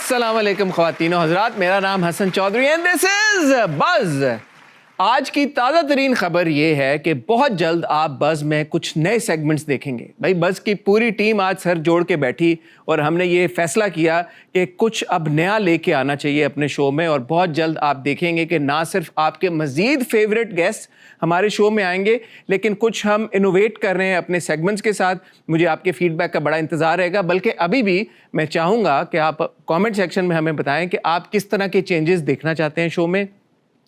अस्सलाम वालेकुम ख़वातीनो हज़रात, मेरा नाम Hasan Chaudhry and this is Buzz. आज की ताज़ा तरीन खबर ये है कि बहुत जल्द आप बज़ में कुछ नए सेगमेंट्स देखेंगे। भाई बज़ की पूरी टीम आज सर जोड़ के बैठी और हमने ये फ़ैसला किया कि कुछ अब नया लेके आना चाहिए अपने शो में, और बहुत जल्द आप देखेंगे कि ना सिर्फ आपके मज़ीद फेवरेट गेस्ट हमारे शो में आएंगे, लेकिन कुछ हम इनोवेट कर रहे हैं अपने सेगमेंट्स के साथ। मुझे आपके फीडबैक का बड़ा इंतज़ार रहेगा, बल्कि अभी भी मैं चाहूँगा कि आप कमेंट सेक्शन में हमें बताएं कि आप किस तरह के चेंजेस देखना चाहते हैं शो में,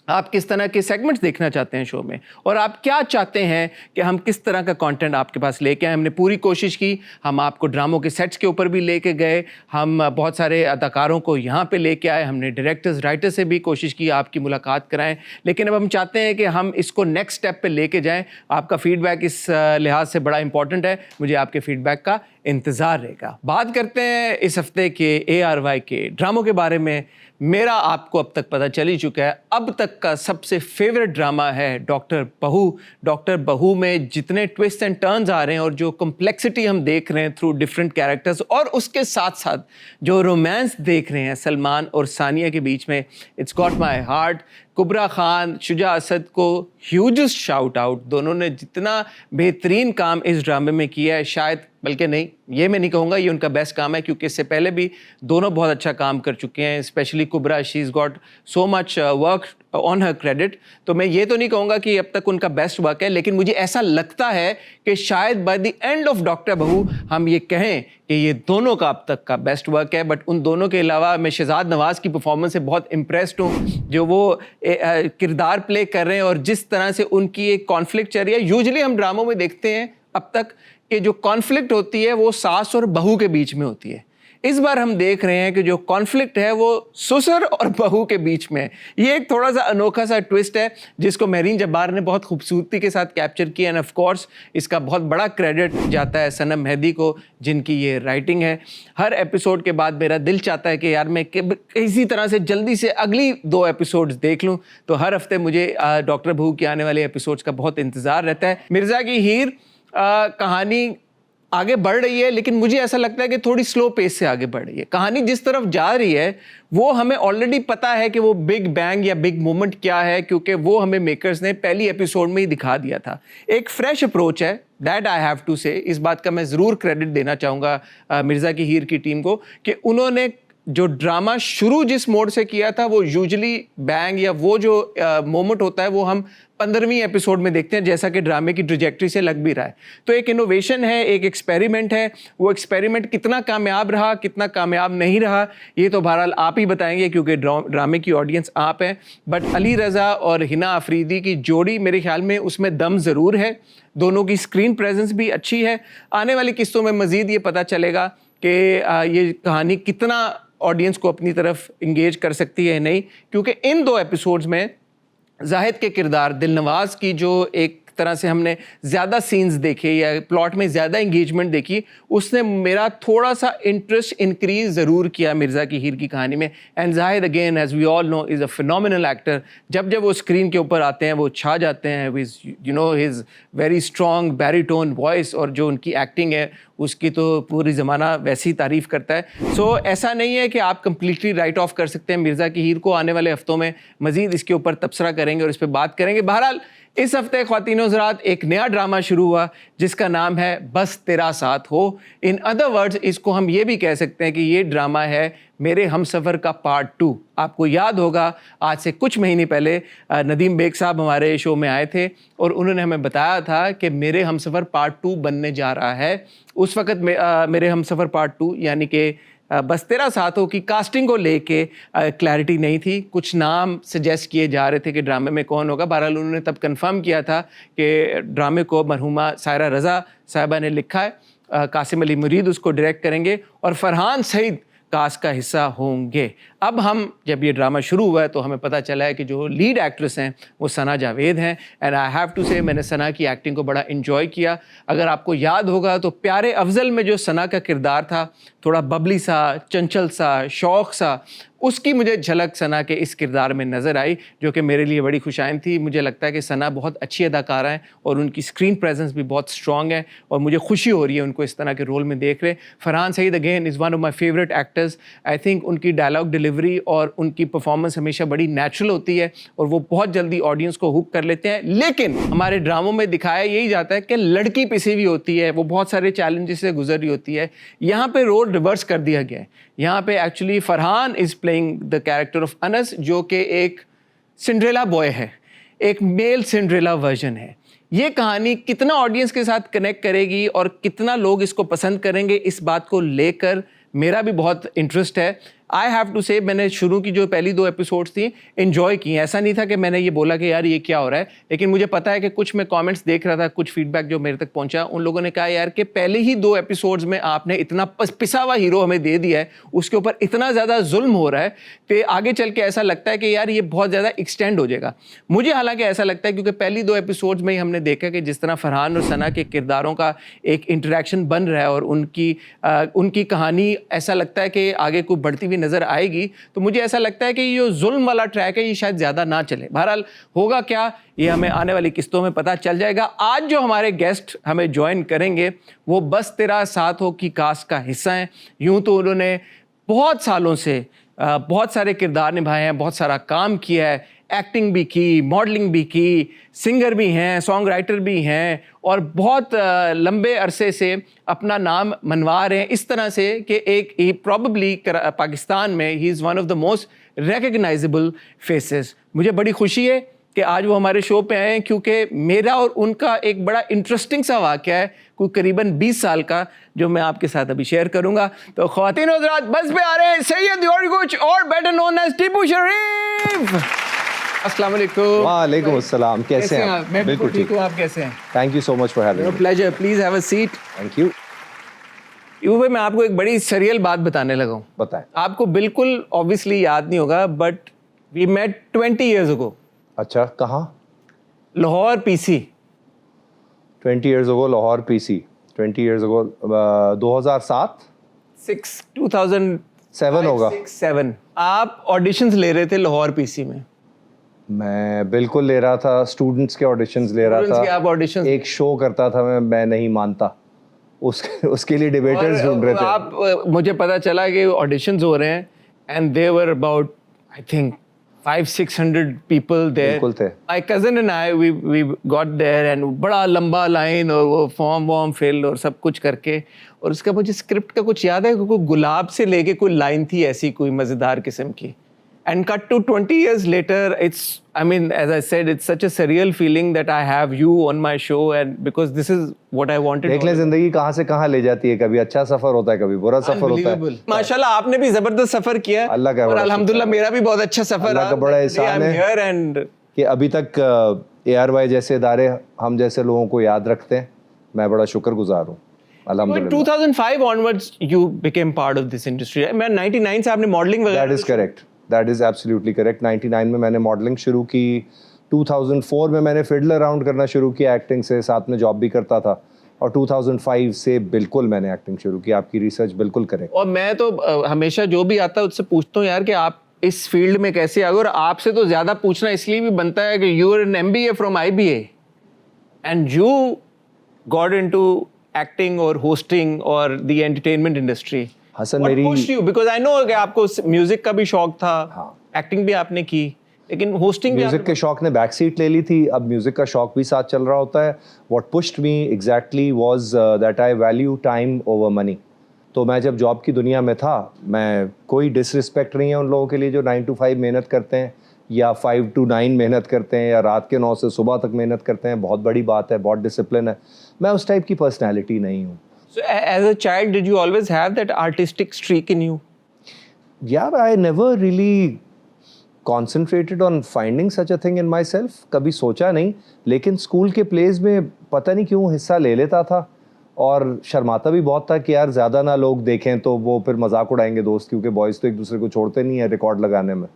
आप किस तरह के सेगमेंट्स देखना चाहते हैं शो में, और आप क्या चाहते हैं कि हम किस तरह का कंटेंट आपके पास लेके आए। हमने पूरी कोशिश की, हम आपको ड्रामों के सेट्स के ऊपर भी लेके गए, हम बहुत सारे अदाकारों को यहाँ पे लेके आए, हमने डायरेक्टर्स राइटर से भी कोशिश की आपकी मुलाकात कराएं, लेकिन अब हम चाहते हैं कि हम इसको नेक्स्ट स्टेप पे लेके जाएं। आपका फीडबैक इस लिहाज से बड़ा इंपॉर्टेंट है, मुझे आपके फीडबैक का इंतज़ार रहेगा। बात करते हैं इस हफ्ते के ARY के ड्रामों के बारे में। मेरा आपको अब तक पता चल ही चुका है, अब तक का सबसे फेवरेट ड्रामा है डॉक्टर बहू। डॉक्टर बहू में जितने ट्विस्ट एंड टर्न्स आ रहे हैं और जो कॉम्प्लेक्सिटी हम देख रहे हैं थ्रू डिफरेंट कैरेक्टर्स, और उसके साथ साथ जो रोमांस देख रहे हैं सलमान और सानिया के बीच में, it's got my heart. Kubra Khan, Shuja Asad को ह्यूजेस्ट शाउट आउट। दोनों ने जितना बेहतरीन काम इस ड्रामे में किया है, शायद, बल्कि नहीं, ये मैं नहीं कहूँगा ये उनका बेस्ट काम है, क्योंकि इससे पहले भी दोनों बहुत अच्छा काम कर चुके हैं। Specially Kubra, she is got so much work on her credit. तो मैं ये तो नहीं कहूँगा कि अब तक उनका बेस्ट वर्क है, लेकिन मुझे ऐसा लगता है कि शायद by the end of doctor बहू हम ये कहें कि ये दोनों का अब तक का बेस्ट वर्क है। बट उन दोनों के अलावा मैं शहजाद नवाज़ की परफॉर्मेंस से बहुत इम्प्रेस्ड हूँ, जो वो किरदार प्ले कर रहे हैं और जिस तरह से उनकी एक कॉन्फ्लिक्ट चल रही है। यूजुअली हम ड्रामों में देखते हैं अब तक कि जो कॉन्फ्लिक्ट होती है वो सास और बहू के बीच में होती है। इस बार हम देख रहे हैं कि जो कॉन्फ्लिक्ट है वो ससुर और बहू के बीच में है। ये एक थोड़ा सा अनोखा सा ट्विस्ट है जिसको मेहरीन जब्बार ने बहुत खूबसूरती के साथ कैप्चर किया, एंड ऑफ कोर्स इसका बहुत बड़ा क्रेडिट जाता है सनम मेहदी को, जिनकी ये राइटिंग है। हर एपिसोड के बाद मेरा दिल चाहता है कि यार मैं किसी तरह से जल्दी से अगली 2 एपिसोड्स देख लूँ। तो हर हफ्ते मुझे डॉक्टर बहू के आने वाले एपिसोड्स का बहुत इंतज़ार रहता है। मिर्ज़ा की हीर कहानी आगे बढ़ रही है, लेकिन मुझे ऐसा लगता है कि थोड़ी स्लो पेस से आगे बढ़ रही है। कहानी जिस तरफ जा रही है वो हमें ऑलरेडी पता है कि वो बिग बैंग या बिग मोमेंट क्या है, क्योंकि वो हमें मेकर्स ने पहली एपिसोड में ही दिखा दिया था। एक फ्रेश अप्रोच है, दैट आई हैव टू से। इस बात का मैं ज़रूर क्रेडिट देना चाहूँगा मिर्ज़ा की हीर की टीम को कि उन्होंने जो ड्रामा शुरू जिस मोड से किया था, वो यूजुअली बैंग या वो जो मोमेंट होता है वो हम 15वीं एपिसोड में देखते हैं, जैसा कि ड्रामे की ट्रैजेक्टरी से लग भी रहा है। तो एक इनोवेशन है, एक एक्सपेरिमेंट है। वो एक्सपेरिमेंट कितना कामयाब रहा, कितना कामयाब नहीं रहा, ये तो बहरहाल आप ही बताएंगे, क्योंकि ड्रामे की ऑडियंस आप हैं। बट अली रज़ा और हिना अफरीदी की जोड़ी मेरे ख्याल में उसमें दम ज़रूर है। दोनों की स्क्रीन प्रेजेंस भी अच्छी है। आने वाली किस्तों में मज़ीद ये पता चलेगा कि ये कहानी कितना ऑडियंस को अपनी तरफ इंगेज कर सकती है नहीं, क्योंकि इन 2 एपिसोड्स में जाहिद के किरदार दिलनवाज की जो एक तरह से हमने ज़्यादा सीन्स देखे या प्लॉट में ज़्यादा इंगेजमेंट देखी, उसने मेरा थोड़ा सा इंटरेस्ट इंक्रीज ज़रूर किया मिर्ज़ा की हीर की कहानी में। And Zahid again, as we all know, is a phenomenal actor. जब जब वो स्क्रीन के ऊपर आते हैं वो छा जाते हैं with his very strong baritone voice, और जो उनकी एक्टिंग है उसकी तो पूरी ज़माना वैसी तारीफ़ करता है। सो ऐसा नहीं है कि आप कम्प्लीटली राइट ऑफ कर सकते हैं मिर्ज़ा की हीर को। आने वाले हफ्तों में मज़ीद इसके ऊपर तबसरा करेंगे और इस पर बात करेंगे। बहरहाल इस हफ्ते ख्वातीनो हज़रात एक नया ड्रामा शुरू हुआ जिसका नाम है बस तेरा साथ हो। इन अदर वर्ड्स इसको हम ये भी कह सकते हैं कि ये ड्रामा है मेरे हमसफ़र का पार्ट 2। आपको याद होगा आज से कुछ महीने पहले नदीम बेग साहब हमारे शो में आए थे और उन्होंने हमें बताया था कि मेरे हमसफ़र पार्ट 2 बनने जा रहा है। उस वक़्त मेरे हमसफ़र पार्ट 2 यानी कि बस तेरा साथ हो की कास्टिंग को लेके क्लैरिटी नहीं थी। कुछ नाम सजेस्ट किए जा रहे थे कि ड्रामे में कौन होगा। बहरहाल उन्होंने तब कंफर्म किया था कि ड्रामे को मरहुमा सायरा रज़ा साहिबा ने लिखा है, कासिम अली मुरीद उसको डायरेक्ट करेंगे और फरहान सईद कास्ट का हिस्सा होंगे। अब हम जब ये ड्रामा शुरू हुआ है तो हमें पता चला है कि जो लीड एक्ट्रेस हैं वो सना जावेद हैं। एंड आई हैव टू से मैंने सना की एक्टिंग को बड़ा इन्जॉय किया। अगर आपको याद होगा तो प्यारे अफजल में जो सना का किरदार था, थोड़ा बबली सा, चंचल सा, शौक सा, उसकी मुझे झलक सना के इस किरदार में नज़र आई, जो कि मेरे लिए बड़ी खुशाइन थी। मुझे लगता है कि सना बहुत अच्छी अदाकारा है और उनकी स्क्रीन प्रेजेंस भी बहुत स्ट्रॉन्ग है और मुझे खुशी हो रही है उनको इस तरह के रोल में देख रहे। Farhan Saeed again is one of my favourite actors. I think उनकी डायलॉग डिलीवरी और उनकी परफॉर्मेंस हमेशा बड़ी नेचुरल होती है और वो बहुत जल्दी ऑडियंस को हुक कर लेते हैं। लेकिन हमारे ड्रामों में दिखाया यही जाता है कि लड़की पिसी हुई होती है, वो बहुत सारे चैलेंजेस से गुजर रही होती है। यहाँ पे रोल रिवर्स कर दिया गया है। यहाँ पे actually Farhan is playing the character of Anas, जो कि एक सिंड्रेला बॉय है, एक मेल सिंड्रेला वर्जन है। ये कहानी कितना ऑडियंस के साथ कनेक्ट करेगी और कितना लोग इसको पसंद करेंगे, इस बात को लेकर मेरा भी बहुत इंटरेस्ट है। आई हैव टू से मैंने शुरू की जो पहली 2 एपिसोड्स थी एंजॉय की। ऐसा नहीं था कि मैंने ये बोला कि यार ये क्या हो रहा है, लेकिन मुझे पता है कि कुछ मैं कमेंट्स देख रहा था, कुछ फीडबैक जो मेरे तक पहुंचा, उन लोगों ने कहा यार कि पहले ही 2 एपिसोड्स में आपने इतना पिसा हुआ हीरो हमें दे दिया है, उसके ऊपर इतना ज़्यादा जुल्म हो रहा है कि आगे चल के ऐसा लगता है कि यार ये बहुत ज़्यादा एक्सटेंड हो जाएगा। मुझे हालांकि ऐसा लगता है क्योंकि पहली 2 एपिसोड्स में ही हमने देखा कि जिस तरह फरहान और सना के किरदारों का एक इंटरेक्शन बन रहा है और उनकी कहानी ऐसा लगता है कि आगे कोई बढ़ती हुई नज़र आएगी, तो मुझे ऐसा लगता है कि ये जुल्म वाला ट्रैक है ये शायद ज़्यादा ना चले। बहरहाल होगा क्या ये हमें आने वाली किस्तों में पता चल जाएगा। आज जो हमारे गेस्ट हमें ज्वाइन करेंगे वो बस तेरा साथ हो की कास्ट का हिस्सा हैं। यूँ तो उन्होंने बहुत सालों से बहुत सारे किरदार निभाए हैं, बहुत सारा काम किया है, एक्टिंग भी की, मॉडलिंग भी की, सिंगर भी हैं, सॉन्ग राइटर भी हैं और बहुत लंबे अरसे से अपना नाम मनवा रहे हैं इस तरह से कि एक ही प्रॉबली पाकिस्तान में he is one of the most recognisable faces. मुझे बड़ी खुशी है कि आज वो हमारे शो पे आए हैं क्योंकि मेरा और उनका एक बड़ा इंटरेस्टिंग सा वाक़या है कोई करीबन 20 साल का, जो मैं आपके साथ अभी शेयर करूंगा। तो ख्वातीन और हज़रात बस पे आ रहे हैं सैयद योरगुच और बेटर नोन एज टीपू शरीफ। अस्सलाम वालेकुम। वालेकुम अस्सलाम। कैसे हैं आप? मैं बिल्कुल ठीक हूँ, आप कैसे हैं? Thank you so much for having me. Pleasure, please have a seat. Thank you. यूँ भाई मैं आपको एक बड़ी सरियल बात बताने लगा हूँ। बताएं। आपको बिल्कुल ऑब्वियसली याद नहीं होगा but we met 20 years ago। अच्छा, कहाँ? Lahore PC. 20 years ago Lahore PC. 20 years ago 2007 2007 होगा। 7 आप ऑडिशंस ले रहे थे लाहौर पीसी में। मैं बिल्कुल ले रहा था, स्टूडेंट्स के ऑडिशंस ले रहा Students के आप था। auditions- एक शो करता था मैं नहीं मानता, उसके लिए डिबेटर्स ढूंढ रहे थे। आप मुझे पता चला कि ऑडिशंस हो रहे हैं and they were about I think 500-600 people there। बिल्कुल थे। My cousin and I we got there and बड़ा लंबा लाइन और वो फॉर्म वॉर्म फिल और सब कुछ करके, और उसका मुझे स्क्रिप्ट का कुछ याद है, कोई गुलाब से लेके कोई लाइन थी ऐसी कोई मज़ेदार किस्म की। And cut to 20 years later, I mean, as I said, it's such a surreal feeling that I have you on my show, and because this is what I wanted. देख ले जिंदगी कहाँ से कहाँ ले जाती है, कभी अच्छा सफर होता है, कभी बुरा सफर होता है। माशाल्लाह आपने भी जबरदस्त सफर किया है। अल्लाह का और बड़ा अल्हम्दुलिल्लाह मेरा भी बहुत अच्छा सफर अल्लाह का बड़ा एहसान है कि अभी तक ARY जैसे इदारे हम जैसे लोगों को याद रखते हैं। मैं बड़ा शुक्रगुजार हूँ अल्हम्दुलिल्लाह। 2005 onwards you became part of this industry। मैं 99 से आपने मॉडलिंग वगैरह। That is correct. That is absolutely correct. 99 में मैंने मॉडलिंग शुरू की, 2004 में मैंने फिडल अराउंड करना शुरू किया एक्टिंग से, साथ में जॉब भी करता था, और 2005 से बिल्कुल मैंने एक्टिंग शुरू की। आपकी रिसर्च बिल्कुल करेक्ट। और मैं तो हमेशा जो भी आता है उससे पूछता हूँ यार कि आप इस फील्ड में कैसे आ गए, और आपसे तो ज़्यादा पूछना इसलिए भी बनता है कि you are an MBA from IBA and you got into acting और होस्टिंग और द एंटरटेनमेंट इंडस्ट्री। हसन मेरी बिकॉज आई नो कि आपको म्यूजिक का भी शौक था, हाँ। एक्टिंग भी आपने की, लेकिन होस्टिंग भी म्यूजिक के शौक ने बैक सीट ले ली थी, अब म्यूजिक का शौक भी साथ चल रहा होता है। What pushed me exactly was that I value time over money. तो मैं जब जॉब की दुनिया में था, मैं कोई डिसरिस्पेक्ट नहीं है उन लोगों के लिए जो 9 to 5 मेहनत करते हैं या 5 to 9 मेहनत करते हैं या रात के 9 से सुबह तक मेहनत करते हैं। बहुत बड़ी बात है, बहुत डिसिप्लिन है। मैं उस टाइप की पर्सनैलिटी नहीं हूँ। So as a child, did you always have that artistic streak in you? Yeah, I never really concentrated on finding such a thing in myself. कभी सोचा नहीं, लेकिन स्कूल के प्लेज में पता नहीं क्यों हिस्सा ले लेता था, और शर्माता भी बहुत था कि यार ज़्यादा ना लोग देखें तो वो फिर मजाक उड़ाएंगे दोस्त, क्योंकि बॉयज़ तो एक दूसरे को छोड़ते नहीं है रिकॉर्ड लगाने में।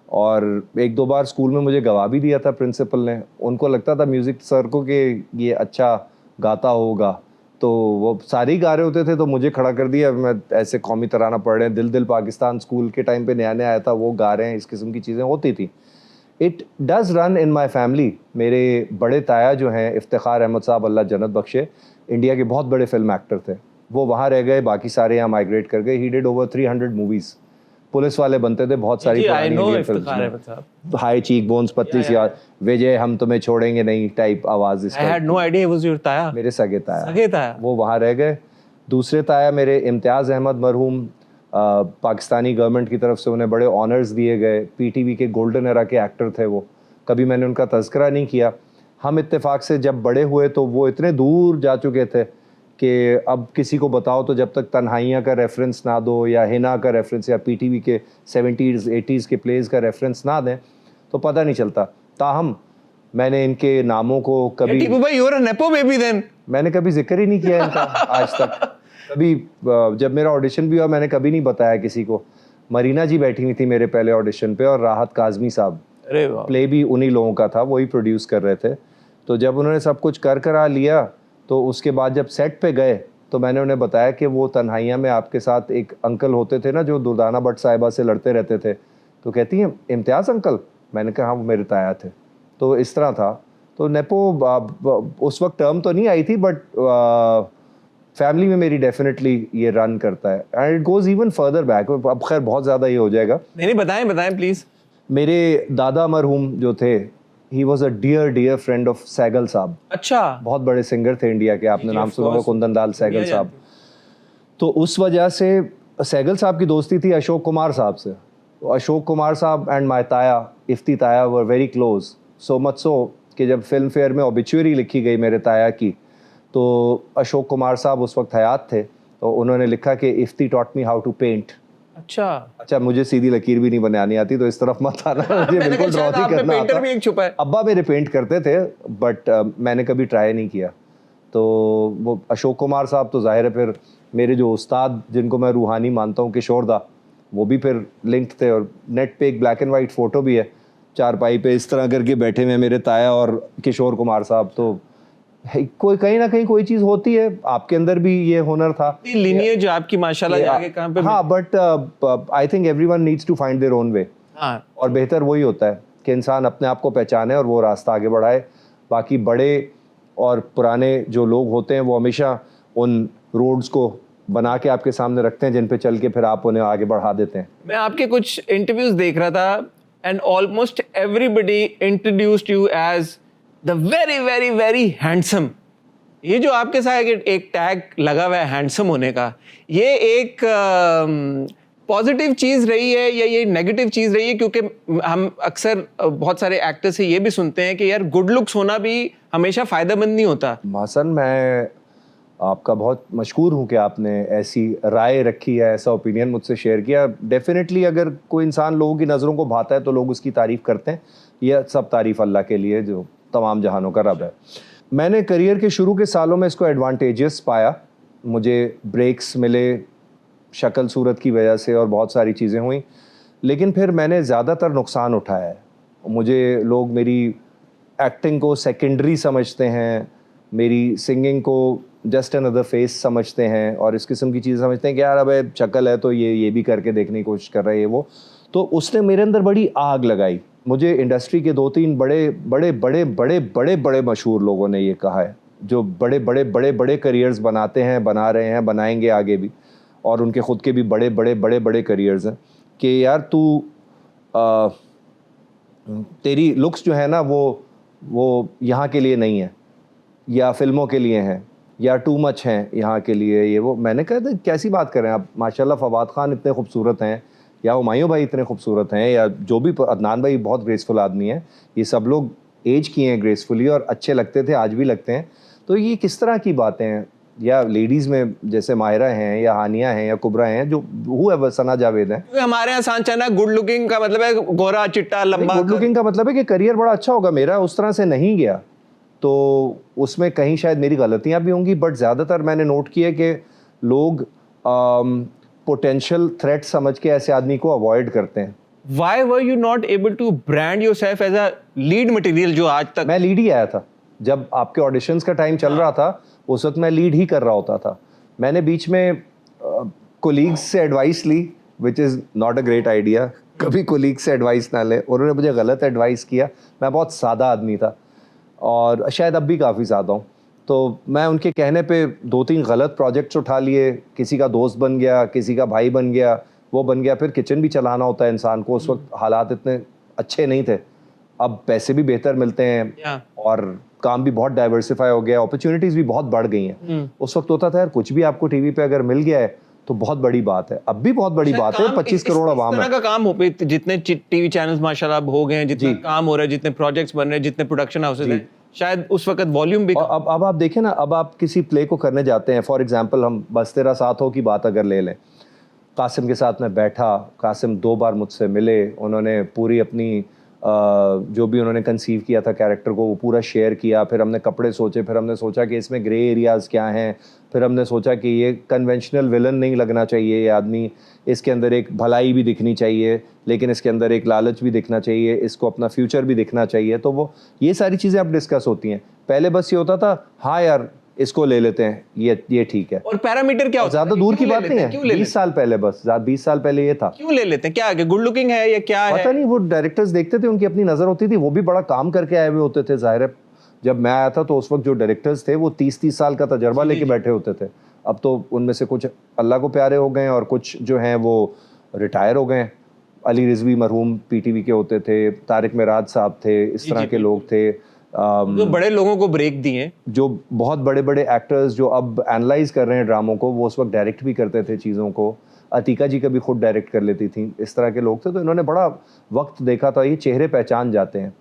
और 1-2 बार स्कूल में मुझे गवा भी दिया था प्रिंसिपल ने। उनको लगता था म्यूज़िक सर को कि ये अच्छा गाता होगा, तो वो सारे ही गा रहे होते थे, तो मुझे खड़ा कर दिया, मैं ऐसे कौमी तराना पढ़ रहे हैं, दिल दिल पाकिस्तान स्कूल के टाइम पे नया नया आया था, वो गा रहे हैं, इस किस्म की चीज़ें होती थी. It does run in my family. मेरे बड़े ताया जो हैं इफ्तिखार अहमद साहब, अल्लाह जन्नत बख्शे, इंडिया के बहुत बड़े फिल्म एक्टर थे. वो वहाँ रह गए, बाकी सारे यहाँ माइग्रेट कर गए. He did over 300 movies. Police वाले बनते थे बहुत सारी पुरानी Indian films. High cheek bones, पतली सी आवाज़, विजय हम तुम्हें छोड़ेंगे नहीं टाइप आवाज़. I had no idea it was your ताया. मेरे सगे ताया. सगे ताया. वो वहाँ रह गए. दूसरे ताया मेरे इम्तियाज़ अहमद मरहूम, पाकिस्तानी गवर्नमेंट की तरफ से उन्हें बड़े ऑनर्स दिए गए. पीटीवी के गोल्डन एरा के एक्टर थे वो. कभी मैंने उनका तज़किरा नहीं किया. हम इत्तेफाक से जब बड़े हुए तो वो इतने दूर जा चुके थे कि अब किसी को बताओ तो जब तक तन्हाइयाँ का रेफरेंस ना दो, या हिना का रेफरेंस, या पीटीवी के 70s 80s के प्लेज़ का रेफरेंस ना दें तो पता नहीं चलता. ताहम मैंने इनके नामों को कभी, टीपू भाई, you were a nepo baby then. मैंने कभी जिक्र ही नहीं किया इनका आज तक. कभी जब मेरा ऑडिशन भी हुआ मैंने कभी नहीं बताया किसी को. मरीना जी बैठी हुई थी मेरे पहले ऑडिशन पे, और राहत काज़मी साहब. अरे वाह. प्ले भी उन्हीं लोगों का था, वही प्रोड्यूस कर रहे थे. तो जब उन्होंने सब कुछ कर करा लिया तो उसके बाद जब सेट पे गए तो मैंने उन्हें बताया कि वो तन्हाइयाँ में आपके साथ एक अंकल होते थे ना जो दुर्दाना भट्ट साहिबा से लड़ते रहते थे. तो कहती हैं इम्तियाज़ अंकल. मैंने कहा हाँ वो मेरे ताया थे. तो इस तरह था. तो नेपो उस वक्त टर्म तो नहीं आई थी, बट फैमिली में मेरी डेफिनेटली ये रन करता है. And it goes even further back. अब खैर बहुत ज़्यादा ये हो जाएगा. नहीं, बताएं प्लीज़. मेरे दादा मरहूम जो थे, he was a dear friend of Saigal साहब. अच्छा. बहुत बड़े सिंगर थे इंडिया के, आपने नाम सुना होगा, कुंदन दाल सैगल साहब. तो उस वजह से सैगल साहब की दोस्ती थी अशोक कुमार साहब से. अशोक कुमार साहब एंड माय ताया इफ्ती ताया were very close. So much so कि जब फिल्म फेयर में ओबिचुअरी लिखी गई मेरे ताया की, तो अशोक कुमार साहब उस वक्त हयात थे, तो उन्होंने लिखा कि Ifti taught me how to paint. अच्छा, मुझे सीधी लकीर भी नहीं बनानी आती, तो इस तरफ मत आना, मुझे बिल्कुल ड्रॉ नहीं करना आता. भी एक छुपा है. अब्बा मेरे पेंट करते थे, बट मैंने कभी ट्राई नहीं किया. तो वो अशोक कुमार साहब तो जाहिर है, फिर मेरे जो उस्ताद जिनको मैं रूहानी मानता हूँ किशोर दा, वो भी फिर लिंक्ड थे. और नेट पे एक ब्लैक एंड वाइट फ़ोटो भी है, चारपाई पे इस तरह करके बैठे हुए मेरे ताया और किशोर कुमार साहब. तो कोई कहीं ना कहीं कोई चीज़ होती है. आपके अंदर भी ये हुनर था, लिनिएज आपकी माशाल्लाह जाके कहाँ पे. हाँ, but I think everyone needs to find their own way. हाँ. और बेहतर वही होता है कि इंसान अपने आप को पहचाने और वो रास्ता आगे बढ़ाए. बाकी बड़े और पुराने जो लोग होते हैं वो हमेशा उन रोड्स को बना के आपके सामने रखते हैं जिन पे चल के फिर आप उन्हें आगे बढ़ा देते हैं. मैं आपके कुछ इंटरव्यूज देख रहा था, and almost everybody introduced you as the very very very handsome. ये जो आपके साथ एक टैग लगा हुआ है हैंडसम होने का, ये एक पॉजिटिव चीज़ रही है या ये नेगेटिव चीज़ रही है? क्योंकि हम अक्सर बहुत सारे एक्टर से ये भी सुनते हैं कि यार गुड लुक्स होना भी हमेशा फ़ायदेमंद नहीं होता. हसन, मैं आपका बहुत मशकूर हूँ कि आपने ऐसी राय रखी है, ऐसा ओपिनियन मुझसे शेयर किया. डेफिनेटली अगर कोई इंसान लोगों की नज़रों को भाता है तो लोग उसकी तारीफ़ करते हैं. यह सब तारीफ़ अल्लाह के लिए जो तमाम जहानों का रब है. मैंने करियर के शुरू के सालों में इसको एडवांटेजेस पाया. मुझे ब्रेक्स मिले शक्ल सूरत की वजह से और बहुत सारी चीज़ें हुई, लेकिन फिर मैंने ज़्यादातर नुकसान उठाया है. मुझे लोग मेरी एक्टिंग को सेकेंडरी समझते हैं, मेरी सिंगिंग को जस्ट अनदर फेस समझते हैं, और इस किस्म की चीज़ समझते हैं कि यार अब शक्ल है तो ये भी करके देखने की कोशिश कर रहा है ये वो. तो उसने मेरे अंदर बड़ी आग लगाई. मुझे इंडस्ट्री के 2-3 बड़े मशहूर लोगों ने ये कहा है, जो बड़े करियर्स बनाते हैं, बना रहे हैं, बनाएंगे आगे भी, और उनके ख़ुद के भी बड़े करियर्स हैं, कि यार तू तेरी लुक्स जो है ना वो यहाँ के लिए नहीं है, या फिल्मों के लिए हैं, या टू मच हैं यहाँ के लिए, ये वो. मैंने कहा था कैसी बात कर रहे हैं आप, माशाल्लाह फवाद खान इतने खूबसूरत हैं, या हुमायूं भाई इतने खूबसूरत हैं, या जो भी अदनान भाई बहुत ग्रेसफुल आदमी हैं, ये सब लोग एज किए हैं ग्रेसफुली और अच्छे लगते थे, आज भी लगते हैं. तो ये किस तरह की बातें हैं? या लेडीज़ में जैसे माहिरा हैं, या हानिया हैं, या कुबरा हैं, जो हुआ सना जावेद हैं. हमारे यहाँ सांचना गुड लुकिंग का मतलब है गोरा चिट्टा लंबा. गुड लुकिंग का मतलब है कि करियर बड़ा अच्छा होगा. मेरा उस तरह से नहीं गया, तो उसमें कहीं शायद मेरी गलतियाँ भी होंगी, बट ज़्यादातर मैंने नोट किया कि लोग पोटेंशियल थ्रेट समझ के ऐसे आदमी को अवॉइड करते हैं. Why were you not able to brand yourself as a lead material? जो आज तक मैं लीड ही आया था जब आपके ऑडिशंस का टाइम चल रहा था उस वक्त मैं लीड ही कर रहा होता था। मैंने बीच में कोलीग्स से एडवाइस ली, which is not a great idea. कभी कोलीग्स से एडवाइस ना लें, उन्होंने मुझे गलत एडवाइस किया। मैं बहुत सादा आदमी था और शायद अब भी काफ़ी सादा हूँ, तो मैं उनके कहने पे 2-3 गलत प्रोजेक्ट्स उठा लिए। किसी का दोस्त बन गया, किसी का भाई बन गया, वो बन गया। फिर किचन भी चलाना होता है इंसान को, उस वक्त हालात इतने अच्छे नहीं थे। अब पैसे भी बेहतर मिलते हैं और काम भी बहुत डाइवर्सिफाई हो गया, अपॉर्चुनिटीज़ भी बहुत बढ़ गई हैं। उस वक्त होता था यार कुछ भी आपको टीवी पे अगर मिल गया है तो बहुत बड़ी बात है। अब भी बहुत बड़ी बात है, 25 करोड़ आवाम है। का काम हो पे जितने टीवी चैनल्स माशाल्लाह अब हो गए हैं, जितना काम हो रहा है, जितने प्रोजेक्ट्स बन रहे हैं, जितने प्रोडक्शन हाउसेज हैं, शायद उस वक्त वॉल्यूम भी। और अब आप देखें ना, अब आप किसी प्ले को करने जाते हैं, फॉर एग्जांपल हम बस तेरा साथ हो की बात अगर ले लें, कासिम के साथ मैं बैठा, कासिम 2 बार मुझसे मिले, उन्होंने पूरी अपनी जो भी उन्होंने कंसीव किया था कैरेक्टर को वो पूरा शेयर किया। फिर हमने कपड़े सोचे, फिर हमने सोचा कि इसमें ग्रे एरियाज़ क्या हैं, फिर हमने सोचा कि ये कन्वेंशनल विलन नहीं लगना चाहिए ये आदमी, इसके अंदर एक भलाई भी दिखनी चाहिए लेकिन इसके अंदर एक लालच भी दिखना चाहिए, इसको अपना फ्यूचर भी दिखना चाहिए। तो वो ये सारी चीज़ें अब डिस्कस होती हैं। पहले बस ये होता था हाँ यार इसको ले लेते हैं, ये ठीक है। और पैरामीटर क्या होता है? ज्यादा दूर की बात नहीं है, 20 साल पहले, बस 20 साल पहले ये था। क्यों ले लेते हैं? क्या है, गुड लुकिंग है या क्या है? पता नहीं, वो डायरेक्टर्स देखते थे, उनकी अपनी नजर होती थी, वो भी बड़ा काम करके आए हुए होते थे। जाहिर है जब मैं आया था तो उस वक्त जो डायरेक्टर्स थे वो 30-30 साल का तजर्बा लेके बैठे होते थे। अब तो उनमें से कुछ अल्लाह को प्यारे हो गए और कुछ जो हैं वो रिटायर हो गए। अली रिजवी मरहूम पीटीवी के होते थे, तारिक मेराज साहब थे, इस तरह के लोग थे जो बड़े लोगों को ब्रेक दिए, जो बहुत बड़े बड़े एक्टर्स जो अब एनालाइज कर रहे हैं ड्रामों को, वो उस वक्त डायरेक्ट भी करते थे चीज़ों को। अतीका जी कभी खुद डायरेक्ट कर लेती थी, इस तरह के लोग थे। तो इन्होंने बड़ा वक्त देखा था, ये चेहरे पहचान जाते हैं।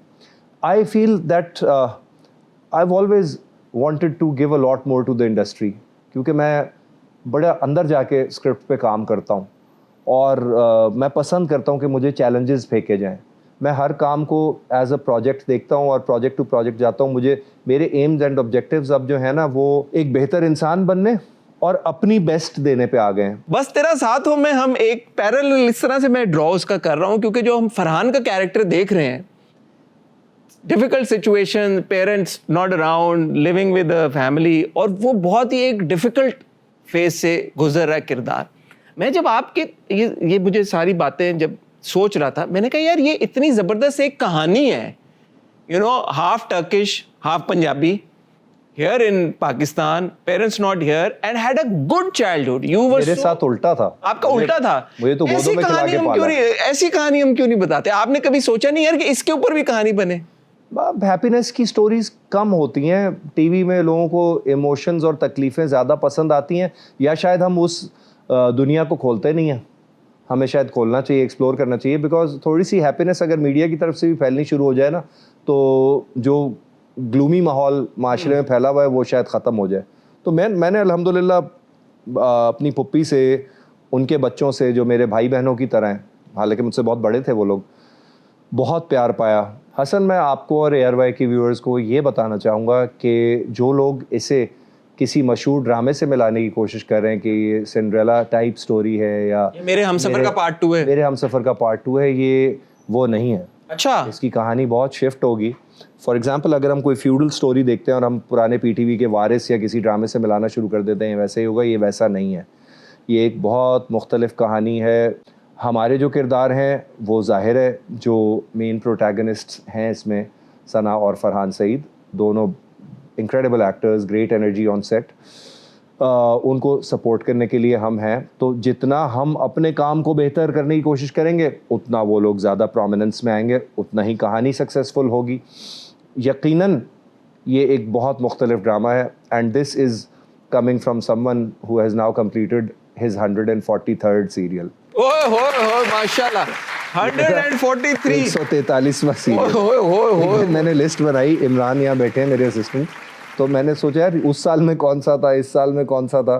I feel that I have always wanted to give a lot more to the industry, क्योंकि मैं बड़ा अंदर जाके स्क्रिप्ट पे काम करता हूँ और मैं पसंद करता हूँ कि मुझे चैलेंजेस फेंके जाएँ। मैं हर काम को एज अ प्रोजेक्ट देखता हूँ और प्रोजेक्ट टू प्रोजेक्ट जाता हूँ। मुझे मेरे एम्स एंड ऑब्जेक्टिव्स अब जो है ना वो एक बेहतर इंसान बनने और अपनी बेस्ट देने पे आ गए हैं। बस तेरा साथ हो में हम एक पैरेलल इस तरह से मैं ड्रॉ उसका कर रहा हूँ, क्योंकि जो हम फरहान का कैरेक्टर देख रहे हैं, difficult situation, parents not around, living with a family, और वो बहुत ही एक डिफिकल्ट फेज से गुजर रहा है किरदार। मैं जब आपके ये मुझे सारी बातें जब सोच रहा था, मैंने कहा यार ये इतनी ज़बरदस्त एक कहानी है, you know, half Turkish half Punjabi, here in Pakistan, parents not here and had a good childhood. You were मेरे साथ उल्टा था, आपका उल्टा था। मुझे तो गोदों में खिला के पाला। ऐसी कहानी हम क्यों नहीं बताते? आपने कभी सोचा नहीं यार कि इसके ऊपर भी कहानी बने? हैप्पीनेस की स्टोरीज कम होती हैं टीवी में, लोगों को इमोशंस और तकलीफ़ें ज़्यादा पसंद आती हैं, या शायद हम उस दुनिया को खोलते नहीं हैं। हमें शायद खोलना चाहिए, एक्सप्लोर करना चाहिए, बिकॉज थोड़ी सी हैप्पीनेस अगर मीडिया की तरफ से भी फैलनी शुरू हो जाए ना, तो जो ग्लूमी माहौल माशरे में फैला हुआ है वो शायद ख़त्म हो जाए। तो मैंने अल्हम्दुलिल्लाह अपनी पुप्पी से, उनके बच्चों से जो मेरे भाई बहनों की तरह हैं, हालांकि मुझसे बहुत बड़े थे वो लोग, बहुत प्यार पाया। हसन, मैं आपको और एयरवाई की व्यूअर्स को ये बताना चाहूँगा कि जो लोग इसे किसी मशहूर ड्रामे से मिलाने की कोशिश कर रहे हैं कि ये सिंड्रेला टाइप स्टोरी है या मेरे हमसफर का पार्ट 2 है, मेरे हमसफर का पार्ट 2 है, ये वो नहीं है। अच्छा, इसकी कहानी बहुत शिफ्ट होगी। फॉर एग्जांपल अगर हम कोई फ्यूडल स्टोरी देखते हैं और हम पुराने पीटीवी के वारिस या किसी ड्रामे से मिलाना शुरू कर देते हैं वैसे ही होगा, ये वैसा नहीं है। ये एक बहुत मुख्तलिफ कहानी है। हमारे जो किरदार हैं वो ज़ाहिर है जो मेन प्रोटैगनिस्ट हैं इसमें, सना और फरहान सईद, दोनों incredible actors, great energy on set. उनको सपोर्ट करने के लिए हम हैं। तो जितना हम अपने काम को बेहतर करने की कोशिश करेंगे उतना वो लोग ज़्यादा प्रोमिनेंस में आएंगे, उतना ही कहानी सक्सेसफुल होगी। यकीनन ये एक बहुत मुख्तलिफ ड्रामा है and this is coming from someone who has now completed his 143rd serial. ओए होए माशाल्लाह, 143, 143वां सीरियल। मैंने लिस्ट बनाई, इमरान यहाँ बैठे हैं मेरे असिस्टेंट, तो मैंने सोचा यार उस साल में कौन सा था, इस साल में कौन सा था,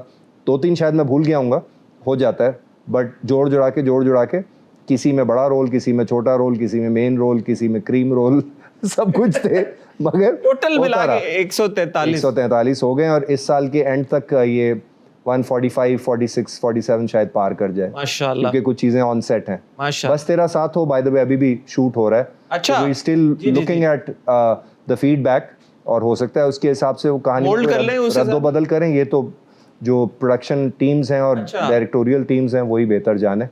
2-3 शायद मैं भूल गया हूँगा, हो जाता है, बट जोड़ जुड़ा के किसी में बड़ा रोल, किसी में छोटा रोल, किसी में मेन रोल, किसी में क्रीम रोल, सब कुछ थे, मगर टोटल मिला के 143 हो गए और इस साल के एंड तक ये 145, 46, 47 शायद पार कर जाए माशाल्लाह, क्योंकि कुछ चीजें ऑन सेट हैं। माशाल्लाह, बस तेरा साथ हो बाय द वे अभी भी शूट हो रहा है। अच्छा, we still looking at the feedback और हो सकता है उसके हिसाब से वो कहानी Mold कर लें उस रद्दो बदल करें। ये तो जो प्रोडक्शन टीम्स हैं और अच्छा। डायरेक्टोरियल टीम्स हैं वही बेहतर जाने।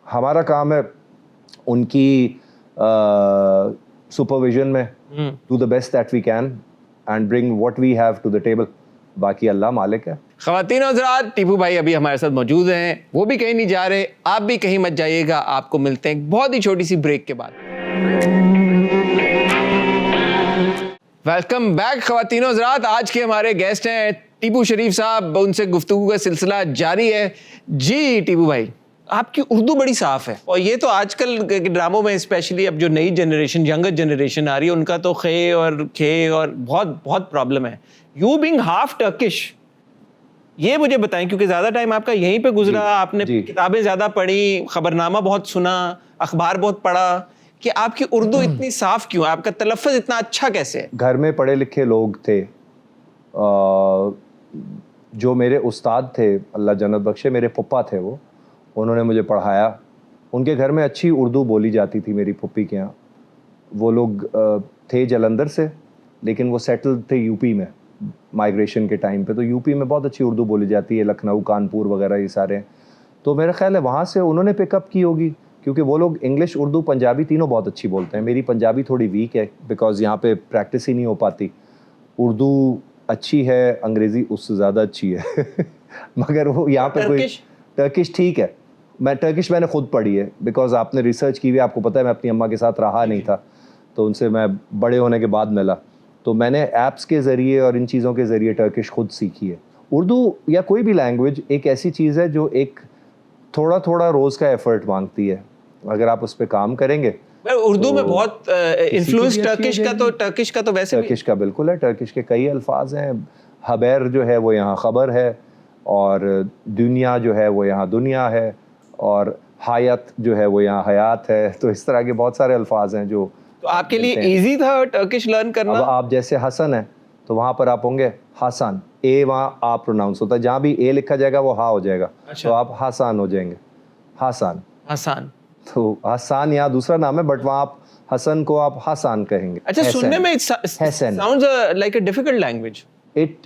हमारा काम है उनकी सुपरविजन में do the best that we can and bring what we have to the table. बाकी अल्लाह मालिक है। ख़वातीन और हज़रात, टीपू भाई अभी हमारे साथ मौजूद हैं, वो भी कहीं नहीं जा रहे, आप भी कहीं मत जाइएगा। आपको मिलते हैं एक बहुत ही छोटी सी ब्रेक के बाद। वेलकम बैक ख़वातीन और हज़रात। आज के हमारे गेस्ट हैं टीपू शरीफ साहब, उनसे गुफ्तगू का सिलसिला जारी है। जी टीपू भाई, आपकी उर्दू बड़ी साफ़ है, और ये तो आजकल के ड्रामों में स्पेशली अब जो नई जनरेशन, यंगर जनरेशन आ रही है, उनका तो खे और बहुत बहुत प्रॉब्लम है। यू बीइंग हाफ टर्किश, ये मुझे बताएं, क्योंकि ज़्यादा टाइम आपका यहीं पे गुजरा, आपने किताबें ज़्यादा पढ़ी, खबरनामा बहुत सुना, अखबार बहुत पढ़ा, कि आपकी उर्दू इतनी साफ़ क्यों, आपका तलफ़्फ़ुज़ इतना अच्छा कैसे है? घर में पढ़े लिखे लोग थे। जो मेरे उस्ताद थे, अल्लाह जन्नत बख्शे, मेरे फुप्पा थे, वो उन्होंने मुझे पढ़ाया। उनके घर में अच्छी उर्दू बोली जाती थी मेरी फुप्पी के यहाँ। वो लोग थे जलंधर से, लेकिन वो सेटल थे यूपी में माइग्रेशन के टाइम पे। तो यूपी में बहुत अच्छी उर्दू बोली जाती है, लखनऊ, कानपुर वगैरह ये सारे। तो मेरा ख्याल है वहाँ से उन्होंने पिकअप की होगी, क्योंकि वो लोग इंग्लिश, उर्दू, पंजाबी तीनों बहुत अच्छी बोलते हैं। मेरी पंजाबी थोड़ी वीक है बिकॉज़ यहाँ पे प्रैक्टिस ही नहीं हो पाती। उर्दू अच्छी है, अंग्रेज़ी उससे ज़्यादा अच्छी है मगर वो यहाँ पे कोई टर्किश ठीक है। मैंने खुद पढ़ी है बिकॉज़ आपने रिसर्च की हुई, आपको पता है मैं अपनी अम्मा के साथ रहा नहीं था, तो उनसे मैं बड़े होने के बाद मिला। तो मैंने ऐप्स के ज़रिए और इन चीज़ों के ज़रिए टर्किश खुद सीखी है। उर्दू या कोई भी लैंग्वेज एक ऐसी चीज़ है जो एक थोड़ा थोड़ा रोज़ का एफर्ट मांगती है। अगर आप उस पर काम करेंगे। उर्दू में बहुत इन्फ्लुएंस टर्किश का तो वैसे टर्किश का बिल्कुल है। टर्किश के कई अल्फाज हैं। हबैर जो है वो यहाँ खबर है, और दुनिया जो है वो यहाँ दुनिया है, और हयात जो है वो यहाँ हयात है। तो इस तरह के बहुत सारे अल्फाज हैं जो तो आपके लिए इजी था टर्किश लर्न करना। अब आप जैसे हसन है तो वहाँ पर आप होंगे हसन, ए वहाँ आ प्रोनाउंस होता है, जहाँ भी ए लिखा जाएगा वो हा हो जाएगा। अच्छा। तो आप हसान हो जाएंगे, हसान। तो हसान यहाँ दूसरा नाम है, बट वहाँ आप हसन को आप हसान कहेंगे। अच्छा, सुनने में sounds like a difficult language. It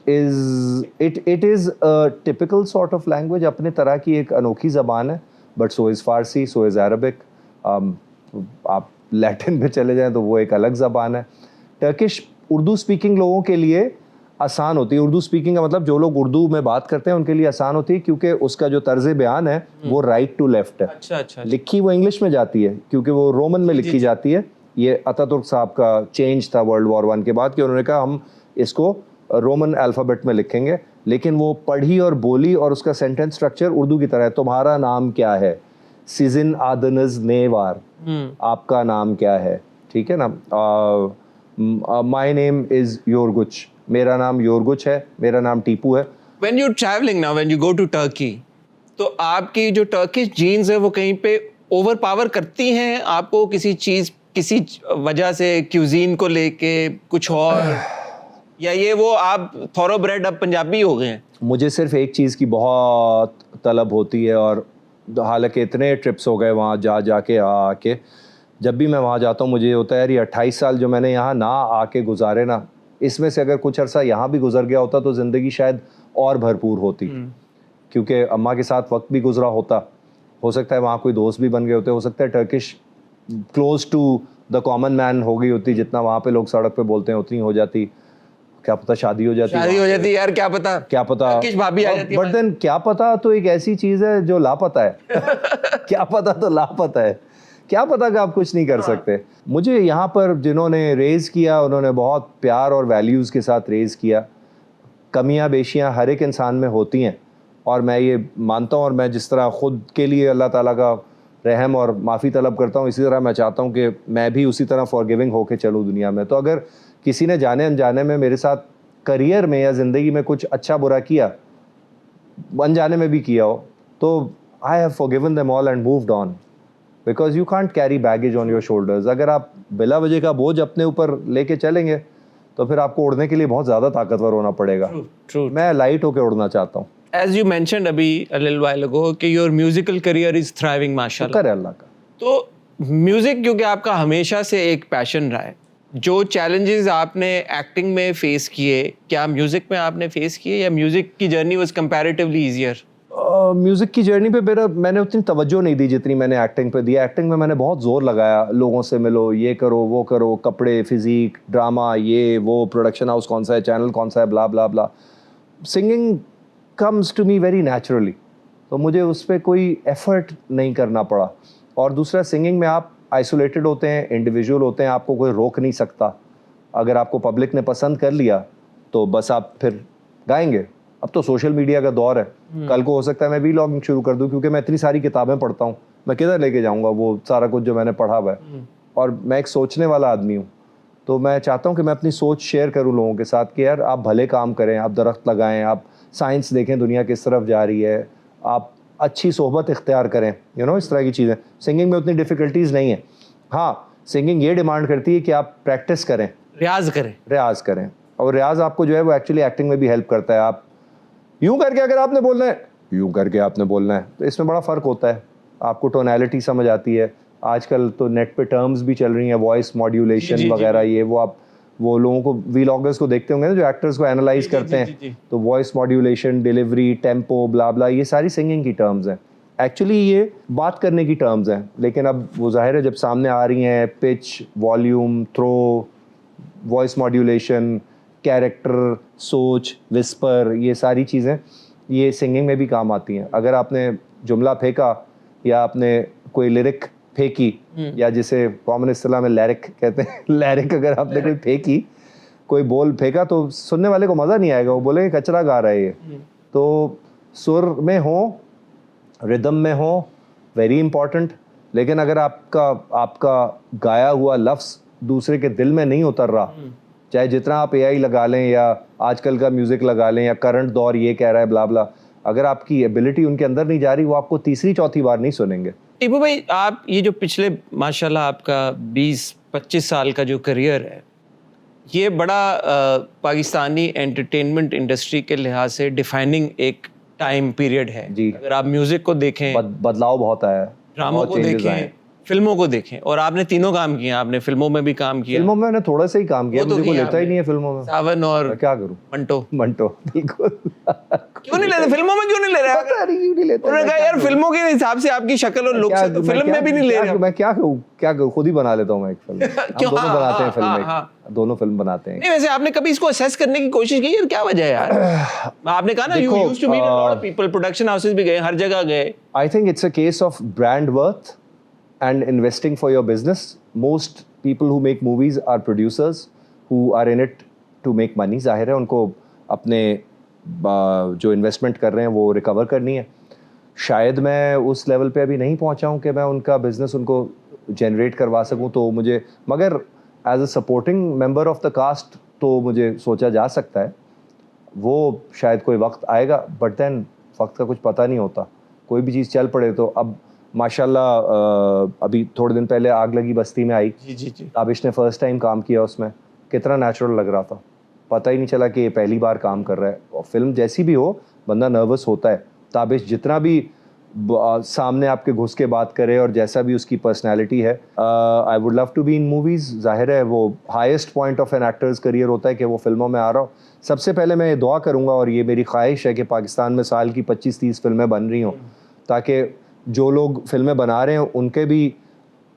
is a typical sort of language, अपने तरह की एक अनोखी ज़बान है, but so is Farsi, so is Arabic। आप लैटिन पे चले जाएं तो वो एक अलग ज़बान है। टर्किश उर्दू स्पीकिंग लोगों के लिए आसान होती है। उर्दू स्पीकिंग का मतलब जो लोग उर्दू में बात करते हैं उनके लिए आसान होती है, क्योंकि उसका जो तर्ज बयान है वो राइट टू लेफ्ट है। अच्छा। लिखी वो इंग्लिश में जाती है, क्योंकि वो रोमन में लिखी जाती है। ये अतातुर्क साहब का चेंज था वर्ल्ड वॉर 1 के बाद, कि उन्होंने कहा हम इसको रोमन अल्फ़ाबेट में लिखेंगे, लेकिन वो पढ़ी और बोली और उसका सेंटेंस स्ट्रक्चर उर्दू की तरह है। तुम्हारा नाम क्या है, सीजन आदनज नेवार, आपका नाम क्या है, ठीक है ना। माई नेम इज़ योरगुच, मेरा नाम योरगुच है, मेरा नाम टीपू है। When you're traveling now, when you go to Turkey, तो आपकी जो टर्किश जीन्स है वो कहीं पे ओवर पावर करती हैं आपको, किसी वजह से, क्यूजीन को लेके कुछ और, या ये वो आप थॉरोब्रेड अब पंजाबी हो गए हैं? मुझे सिर्फ एक चीज़ की बहुत तलब होती है, और हालांकि इतने ट्रिप्स हो गए वहाँ जा के आके, जब भी मैं वहाँ जाता हूँ मुझे होता है यार, ये 28 साल जो मैंने यहाँ ना आके गुजारे ना, इसमें से अगर कुछ अरसा यहाँ भी गुजर गया होता तो ज़िंदगी शायद और भरपूर होती। क्योंकि अम्मा के साथ वक्त भी गुजरा होता, हो सकता है वहाँ कोई दोस्त भी बन गए होते, हो सकता है Turkish close to the common man हो गई होती, जितना वहाँ पे लोग सड़क पे बोलते हैं उतनी हो जाती, क्या पता शादी हो जाती यार, क्या पता टर्किश भाभी आ जाती है। बट देन क्या पता तो एक ऐसी चीज़ है जो लापता है क्या पता तो लापता है, क्या पता कि आप कुछ नहीं कर सकते। मुझे यहाँ पर जिन्होंने रेज़ किया उन्होंने बहुत प्यार और वैल्यूज़ के साथ रेज़ किया। कमियाँ बेशियाँ हर एक इंसान में होती हैं, और मैं ये मानता हूँ, और मैं जिस तरह ख़ुद के लिए अल्लाह ताला का रहम और माफ़ी तलब करता हूँ, इसी तरह मैं चाहता हूँ कि मैं भी उसी तरह फॉरगिविंग होके चलूँ दुनिया में। तो अगर किसी ने जाने अनजाने में मेरे साथ करियर में या ज़िंदगी में कुछ अच्छा बुरा किया, अनजाने में भी किया हो, तो I have forgiven them all and moved on, because you can't carry baggage on your shoulders. अगर आप बिला वजह का बोझ अपने ऊपर लेके चलेंगे तो फिर आपको उड़ने के लिए बहुत ज़्यादा ताकतवर होना पड़ेगा। True. मैं लाइट होकर उड़ना चाहता हूँ। As you mentioned अभी a little while ago कि your musical career is thriving माशाल्लाह। शुक्र है अल्लाह का। तो म्यूजिक क्योंकि आपका हमेशा से एक पैशन रहा है, जो चैलेंजेस आपने एक्टिंग में फेस किए, क्या म्यूजिक में आपने फेस किए, या म्यूजिक की journey was comparatively easier? Music की जर्नी पे मैंने उतनी तवज्जो नहीं दी जितनी मैंने एक्टिंग पे दिया। एक्टिंग में मैंने बहुत जोर लगाया, लोगों से मिलो, ये करो, वो करो, कपड़े, फिजिक, ड्रामा, ये वो, प्रोडक्शन हाउस कौन सा है, चैनल कौन सा है, blah blah blah. Singing comes to me very naturally, तो मुझे उस पर कोई एफर्ट नहीं करना पड़ा। और दूसरा, सिंगिंग में आप आइसोलेटेड होते हैं, इंडिविजुअल होते हैं, आपको कोई रोक नहीं सकता। अगर आपको पब्लिक ने पसंद कर लिया तो बस आप फिर गाएंगे। अब तो सोशल मीडिया का दौर है, कल को हो सकता है मैं वीलॉगिंग शुरू कर दूं, क्योंकि मैं इतनी सारी किताबें पढ़ता हूं, मैं किधर लेके जाऊंगा वो सारा कुछ जो मैंने पढ़ा हुआ है। और मैं एक सोचने वाला आदमी हूं, तो मैं चाहता हूं कि मैं अपनी सोच शेयर करूं लोगों के साथ कि यार आप भले काम करें, आप दरख्त लगाएं, आप साइंस देखें दुनिया किस तरफ जा रही है, आप अच्छी सोहबत इख्तियार करें, इस तरह की चीज़ें। सिंगिंग में उतनी डिफ़िकल्टीज़ नहीं है। हाँ, सिंगिंग ये डिमांड करती है कि आप प्रैक्टिस करें, रियाज करें। और रियाज आपको जो है वो एक्चुअली एक्टिंग में भी हेल्प करता है। आप यूं करके अगर आपने बोलना है, यूं करके आपने बोलना है, तो इसमें बड़ा फ़र्क होता है। आपको टोनैलिटी समझ आती है। आजकल तो नेट पे टर्म्स भी चल रही हैं, वॉइस मॉड्यूलेशन वगैरह, ये वो। आप वो लोगों को, व्लॉगर्स को देखते होंगे ना जो एक्टर्स को एनालाइज करते हैं, तो वॉइस मॉड्यूलेशन, डिलीवरी, टेम्पो, ब्ला ब्ला, ये सारी सिंगिंग की टर्म्स हैं। एक्चुअली ये बात करने की टर्म्स हैं, लेकिन अब वो ज़ाहिर है जब सामने आ रही हैं, pitch, volume, throw, voice modulation, character, सोच, विस्पर, ये सारी चीज़ें ये सिंगिंग में भी काम आती हैं। अगर आपने जुमला फेंका या आपने कोई लिरिक फेंकी, या जिसे कॉमन इस्तिलाह में लैरिक कहते हैं, लैरिक अगर आपने कोई फेंकी, कोई बोल फेंका, तो सुनने वाले को मज़ा नहीं आएगा, वो बोलेंगे कचरा गा रहा है ये। तो सुर में हो, रिदम में हो, वेरी इंपॉर्टेंट। लेकिन अगर आपका गाया हुआ लफ्ज़ दूसरे के दिल में नहीं उतर रहा, चाहे जितना आप एआई लगा लें या आजकल का म्यूज़िक लगा लें या करंट दौर ये कह रहा है ब्ला ब्ला, अगर आपकी एबिलिटी उनके अंदर नहीं जा रही, वो आपको तीसरी चौथी बार नहीं सुनेंगे। टीपू भाई, आप ये जो पिछले माशाल्लाह आपका 20-25 साल का जो करियर है, ये बड़ा पाकिस्तानी एंटरटेनमेंट इंडस्ट्री के लिहाज से डिफाइनिंग एक टाइम पीरियड है जी। अगर आप म्यूजिक को देखें, बदलाव बहुत आया है, ड्रामों को देखें, फिल्मों को देखें, और आपने तीनों काम किए। आपने फिल्मों में भी काम किया। फिल्मों में मैंने थोड़ा सा ही काम किया, मुझे कोई लेता ही नहीं है फिल्मों में। सावन और क्या करूं, मंटो बिल्कुल। क्यों नहीं लेते फिल्मों में? क्यों नहीं ले रहे? पता नहीं क्यों नहीं लेते। उन्होंने कहा यार फिल्मों के हिसाब से आपकी शक्ल और लुक से तो फिल्म में भी नहीं ले रहे। मैं क्या करूं, खुद ही बना लेता हूं मैं एक फिल्म। हम दोनों बनाते हैं फिल्म, दोनों फिल्म बनाते हैं। नहीं, वैसे आपने कभी इसको असेस करने की कोशिश की यार क्या वजह है यार? आपने कहा ना you used to meet a lot of people, production houses भी गए, हर जगह गए। I think it's a case of brand worth and investing for your business. Most people who make movies are producers who are in it to make money. जाहिर है उनको अपने जो इन्वेस्टमेंट कर रहे हैं वो रिकवर करनी है। शायद मैं उस लेवल पे अभी नहीं पहुंचा हूं कि मैं उनका बिजनेस उनको जनरेट करवा सकूं, तो मुझे, मगर as a supporting member of the cast तो मुझे सोचा जा सकता है। वो शायद कोई वक्त आएगा, बट देन वक्त का कुछ पता नहीं होता, कोई भी चीज़ चल पड़े तो। अब माशाल्लाह अभी थोड़े दिन पहले आग लगी बस्ती में आई, जी। ताबिश ने फर्स्ट टाइम काम किया उसमें, कितना नेचुरल लग रहा था, पता ही नहीं चला कि ये पहली बार काम कर रहा है। और फिल्म जैसी भी हो, बंदा नर्वस होता है। ताबिश जितना भी सामने आपके घुस के बात करे और जैसा भी उसकी पर्सनैलिटी है, I would love to be in movies. जाहिर है वो highest point of an actors career होता है कि वो फिल्मों में आ रहा हो। सबसे पहले मैं ये दुआ करूँगा और ये मेरी ख्वाहिश है कि पाकिस्तान में साल की 25-30 फिल्में बन रही हों, ताकि जो लोग फिल्में बना रहे हैं उनके भी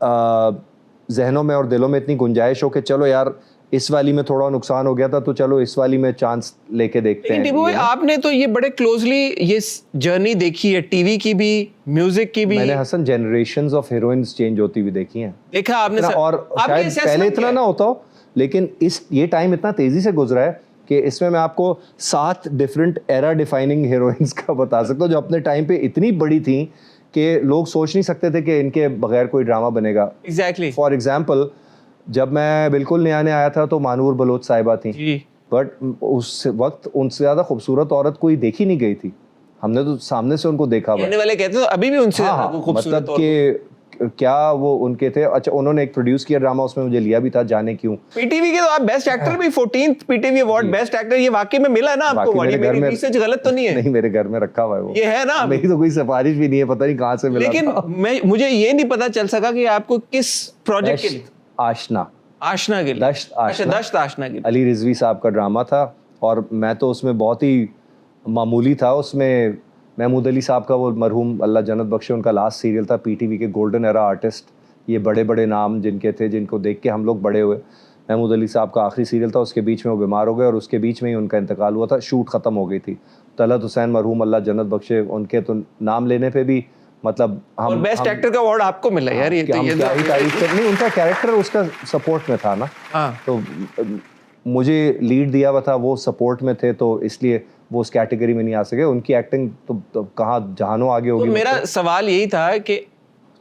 जहनों में और दिलों में इतनी गुंजाइश हो कि चलो यार इस वाली में थोड़ा नुकसान हो गया था, तो चलो इस वाली में चांस लेके देखते हैं। टीपू भाई, आपने तो ये बड़े क्लोजली ये जर्नी देखी है, टीवी की भी, म्यूजिक की भी। मैंने Hasan generations of heroines change होती हुई देखी हैं। देखा आपने और शायद पहले इतना ना होता हो, लेकिन ये टाइम इतना तेजी से गुजरा है कि इसमें मैं आपको 7 डिफरेंट एरा डिफाइनिंग हीरोइंस का बता सकता हूँ जो अपने टाइम पे इतनी बड़ी थी कि लोग सोच नहीं सकते थे कि इनके बगैर कोई ड्रामा बनेगा। एग्जैक्टली। फॉर एग्जाम्पल, जब मैं बिल्कुल नया आया था तो मानूर बलोच साहिबा थी, बट उस वक्त उनसे ज़्यादा खूबसूरत औरत कोई देखी नहीं गई थी। हमने तो सामने से उनको देखा हुआ। कहने वाले कहते हैं अभी भी उनसे खूबसूरत, मतलब कि क्या वो उनके थे। अच्छा, उन्होंने एक प्रोड्यूस किया ड्रामा, उसमें मुझे लिया भी था, जाने क्यों। पीटीवी के तो आप बेस्ट एक्टर भी, 14th PTV award best actor, ये वाकई में मिला ना आपको? मेरी रिसर्च गलत तो नहीं है? नहीं, मेरे घर में रखा हुआ है वो। ये है ना, मेरी तो कोई सिफारिश भी नहीं है, पता नहीं कहाँ से मिला। लेकिन मुझे ये नहीं पता चल सका कि आपको किस प्रोजेक्ट के लिए। आशना आशना गिल, दश्त अच्छा आशना, दश्त आशना गिल। अली रिजवी साहब का ड्रामा था और मैं तो उसमें बहुत ही मामूली था। उसमें महमूद अली साहब का, वो मरहूम अल्लाह जन्नत बख्शे, उनका लास्ट सीरियल था पीटीवी के गोल्डन एरा आर्टिस्ट। ये बड़े बड़े नाम जिनके थे, जिनको देख के हम लोग बड़े हुए। महमूद अली साहब का आखिरी सीरियल था, उसके बीच में वो बीमार हो गए और उसके बीच में ही उनका इंतकाल हुआ था, शूट ख़त्म हो गई थी। तलत हुसैन मरहूम अल्लाह जन्नत बख्शे, उनके तो नाम लेने पे भी मतलब और बेस्ट एक्टर का अवार्ड आपको मिला यार, ये कि तो हम ये क्या ही तारीफ कर, नहीं उनका कैरेक्टर उसका सपोर्ट में था ना, हाँ। तो मुझे लीड दिया हुआ था, वो सपोर्ट में थे, तो इसलिए वो उस कैटेगरी में नहीं आ सके। उनकी एक्टिंग तो कहाँ जहानों आगे तो होगी। मेरा सवाल यही था कि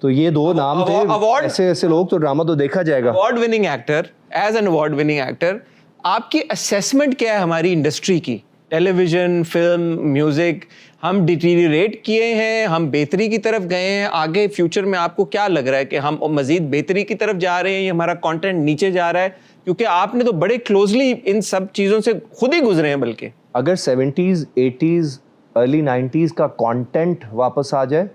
तो ये दो नाम थे, अवार्ड, ऐसे ऐसे लोग, तो ड्रामा तो देखा जाएगा। Award winning actor, as an award winning actor, आपकी असेसमेंट क्या है हमारी इंडस्ट्री की? टेलीविजन, फिल्म, म्यूजिक, हम डिटीरिएट किए हैं, हम बेहतरी की तरफ गए हैं? आगे फ्यूचर में आपको क्या लग रहा है कि हम मजीद बेहतरी की तरफ जा रहे हैं या हमारा कंटेंट नीचे जा रहा है? क्योंकि आपने तो बड़े क्लोजली इन सब चीज़ों से खुद ही गुजरे हैं। बल्कि अगर 70s, 80s, अर्ली 90s का कंटेंट वापस आ जाए,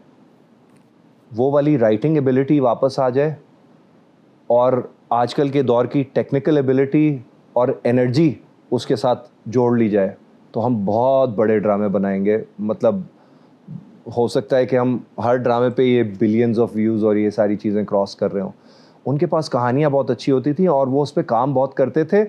वो वाली राइटिंग एबिलिटी वापस आ जाए, और आजकल के दौर की टेक्निकल एबिलिटी और एनर्जी उसके साथ जोड़ ली जाए, तो हम बहुत बड़े ड्रामे बनाएंगे। मतलब हो सकता है कि हम हर ड्रामे पे ये बिलियंस ऑफ व्यूज़ और ये सारी चीज़ें क्रॉस कर रहे हों। उनके पास कहानियाँ बहुत अच्छी होती थी और वो उस पर काम बहुत करते थे।